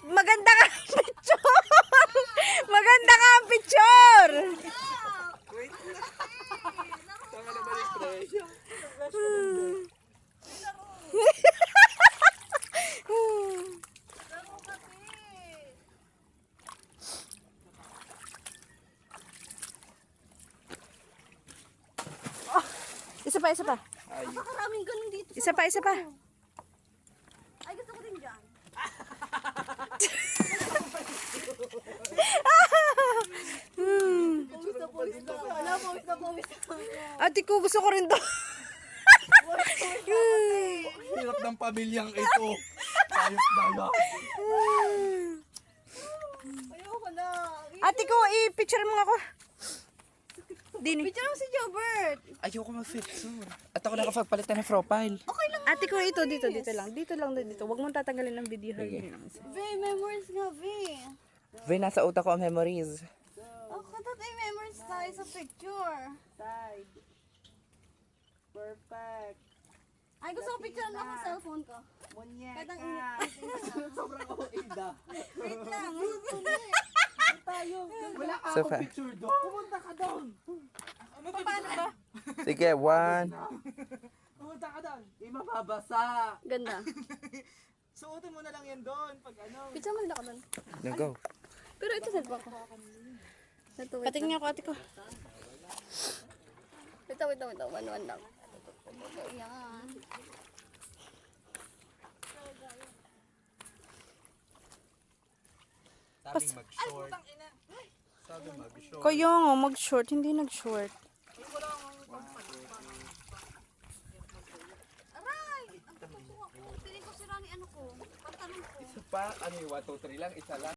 maganda ka ang picture. Maganda ka ang picture. Tama naman yung presyo. Isa pa, isa pa. Napakaraming ganun dito. Isa pa, isa pa. Ay, gusto ko din dyan. Pawis na. Wala, pawis na, pawis na. Ate ko, gusto ko rin to. Hirap ng pamilyang ito. Ayos dala. Ayoko na. Ate ko, i-picture mo ako. Dini. Picture mo si Jobert. Ayoko mag-picture. At ako nakapagpalit na ng profile. Okay lang. Ate ko, ito, dito lang. Dito lang, dito. Huwag mong tatanggalin ng video. Sige. Ve, memories nga, Ve. Ve, nasa utak ko ang memories. Ako tatay memories tayo sa picture. Side. Perfect. Ay, gusto ko picture na ako sa cellphone ko. Munyeka. Kahit ang init. Sobrang OA. Wait lang. Tayo. Wala ka So akong far. picture doon. Pumunta ka doon. Paano ba? Sige, 1. Pumunta ka doon. Di mababasa. Ganda. Suotin mo na lang yan doon. Pag ano. Picture mo nila ako doon. No, go. Pero ito cellphone ko. Ito, wait Patingin ako, ate ko. Wait lang. One lang. Ayan. Sabing mag-short. Sabing mag-short. Kaya nga, mag-short. Hindi nag-short. Aray! Ang tutok ako. Piling ko sira ni ano ko. Pantalon ko. Isa pa, ano yung 1, 2, 3 lang, isa lang.